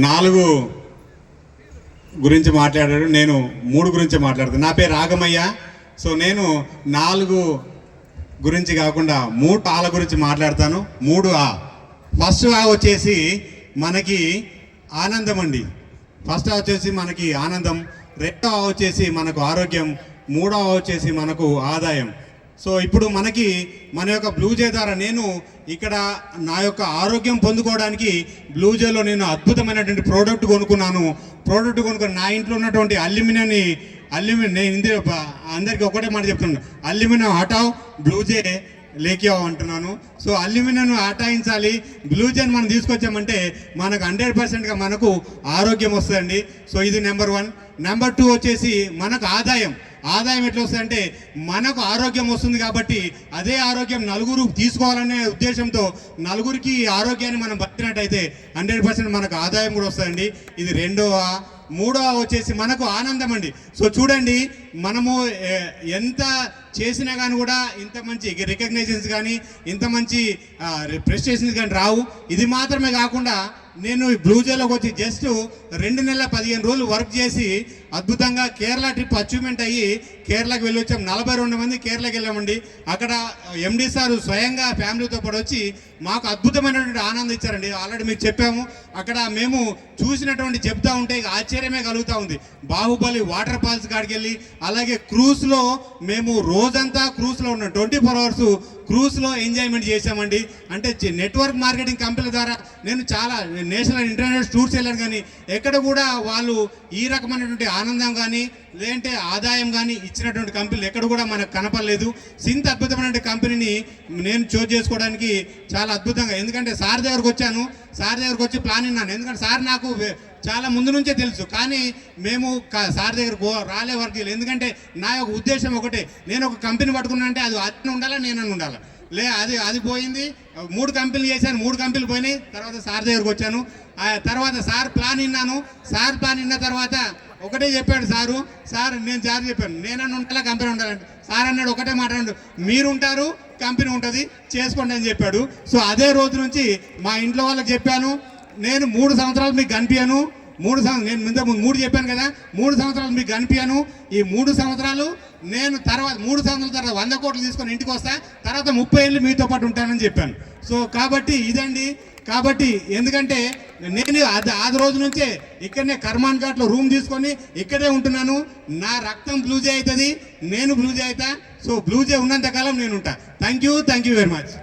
నాలుగు గురించి మాట్లాడాడు, నేను మూడు గురించి మాట్లాడతాను. నా పేరు రాగమయ్య. సో నేను నాలుగు గురించి కాకుండా మూడు ఆల గురించి మాట్లాడతాను. మూడు ఆ. ఫస్ట్ ఆ వచ్చేసి మనకి ఆనందం అండి. ఫస్ట్ ఆ వచ్చేసి మనకి ఆనందం, రెండో ఆ వచ్చేసి మనకు ఆరోగ్యం, మూడో ఆ వచ్చేసి మనకు ఆదాయం. సో ఇప్పుడు మనకి మన యొక్క బ్లూజే ద్వారా నేను ఇక్కడ నా యొక్క ఆరోగ్యం పొందుకోవడానికి బ్లూజేలో నేను అద్భుతమైనటువంటి ప్రోడక్ట్ కొనుక్కున్నాను. నా ఇంట్లో ఉన్నటువంటి అల్యూమినియం నేను ఇందులో అందరికీ ఒకటే మాట చెప్తున్నాను, అల్యూమినియం హటావ్ బ్లూజే లేకే అంటున్నాను. సో అల్యూమినియం హటాయించాలి, బ్లూజేని మనం తీసుకొచ్చామంటే మనకు 100%గా మనకు ఆరోగ్యం వస్తుందండి. సో ఇది నెంబర్ 1. నెంబర్ 2 వచ్చేసి మనకు ఆదాయం ఎట్లా వస్తుందంటే మనకు ఆరోగ్యం వస్తుంది కాబట్టి అదే ఆరోగ్యం నలుగురు తీసుకోవాలనే ఉద్దేశంతో నలుగురికి ఆరోగ్యాన్ని మనం బతికినట్టయితే 100% మనకు ఆదాయం కూడా వస్తుందండి. ఇది రెండవ. మూడవ వచ్చేసి మనకు ఆనందం అండి. సో చూడండి, మనము ఎంత చేసినా కానీ కూడా ఇంత మంచి రికగ్నైజేషన్స్ కానీ ఇంత మంచి ప్రెస్టేషన్స్ కానీ రావు. ఇది మాత్రమే కాకుండా నేను బ్లూజేలోకి వచ్చి జస్ట్ 2 నెలల 15 రోజులు వర్క్ చేసి అద్భుతంగా కేరళ ట్రిప్ అచీవ్మెంట్ అయ్యి కేరళకి వెళ్ళి వచ్చాం. 42 మంది కేరళకి వెళ్ళామండి. అక్కడ ఎండి సార్ స్వయంగా ఫ్యామిలీతో పాటు వచ్చి మాకు అద్భుతమైనటువంటి ఆనందం ఇచ్చారండి. ఆల్రెడీ మీకు చెప్పాము. అక్కడ మేము చూసినటువంటి చెప్తా ఉంటే ఆశ్చర్యమే కలుగుతూ ఉంది. బాహుబలి వాటర్ ఫాల్స్ కాడికి వెళ్ళి, అలాగే క్రూజ్లో మేము రోజంతా క్రూజ్లో ఉన్నాం. 24 అవర్స్ క్రూజ్లో ఎంజాయ్మెంట్ చేసామండి. అంటే నెట్వర్క్ మార్కెటింగ్ కంపెనీల ద్వారా నేను చాలా నేషనల్ ఇంటర్నేషనల్ టూర్స్ వెళ్ళాను, కానీ ఎక్కడ కూడా వాళ్ళు ఈ రకమైనటువంటి ఆనందం కానీ లేదంటే ఆదాయం కానీ ఇచ్చినటువంటి కంపెనీలు ఎక్కడ కూడా మనకు కనపడలేదు. ఇంత అద్భుతమైన కంపెనీని నేను చూస్ చేసుకోవడానికి చాలా అద్భుతంగా, ఎందుకంటే సార్ దగ్గరకు వచ్చాను. సార్ దగ్గరకు వచ్చి ప్లాన్ విన్నాను, ఎందుకంటే సార్ నాకు చాలా ముందు నుంచే తెలుసు. కానీ మేము సార్ దగ్గరకు రాలే వర్క్ చేయలేదు. ఎందుకంటే నా యొక్క ఉద్దేశం ఒకటే, నేను ఒక కంపెనీ పట్టుకున్నానంటే అది అతను ఉండాలా, నేనని ఉండాలి. అది పోయింది. 3 కంపెనీలు చేశాను, 3 కంపెనీలు పోయినాయి. తర్వాత సార్ దగ్గరకు వచ్చాను. తర్వాత సార్ ప్లాన్ విన్నాను. సార్ ప్లాన్ విన్న తర్వాత ఒకటే చెప్పాడు సార్ నేను చెప్పాను, నేనన్నా ఉండాలా, కంపెనీ ఉండాలంటే సార్ అన్నాడు ఒకటే మాట్లాడు, మీరుంటారు, కంపెనీ ఉంటుంది, చేసుకోండి అని చెప్పాడు. సో అదే రోజు నుంచి మా ఇంట్లో వాళ్ళకి చెప్పాను, నేను 3 సంవత్సరాలు మీకు కనిపించాను. నేను ముందు 3 చెప్పాను కదా, 3 సంవత్సరాలు మీకు కనిపించాను. ఈ 3 సంవత్సరాలు నేను తర్వాత 3 సంవత్సరాల తర్వాత 100 కోట్లు తీసుకొని ఇంటికి వస్తా, తర్వాత 30 ఏళ్ళు మీతో పాటు ఉంటానని చెప్పాను. సో కాబట్టి ఇదండి. కాబట్టి ఎందుకంటే నేను అది రోజు నుంచే ఇక్కడనే కర్మాన్ ఘాట్లో రూమ్ తీసుకొని ఇక్కడే ఉంటున్నాను. నా రక్తం బ్లూజే అవుతుంది, నేను బ్లూజే అవుతా. సో బ్లూజే ఉన్నంతకాలం నేను ఉంటా. Thank you very much.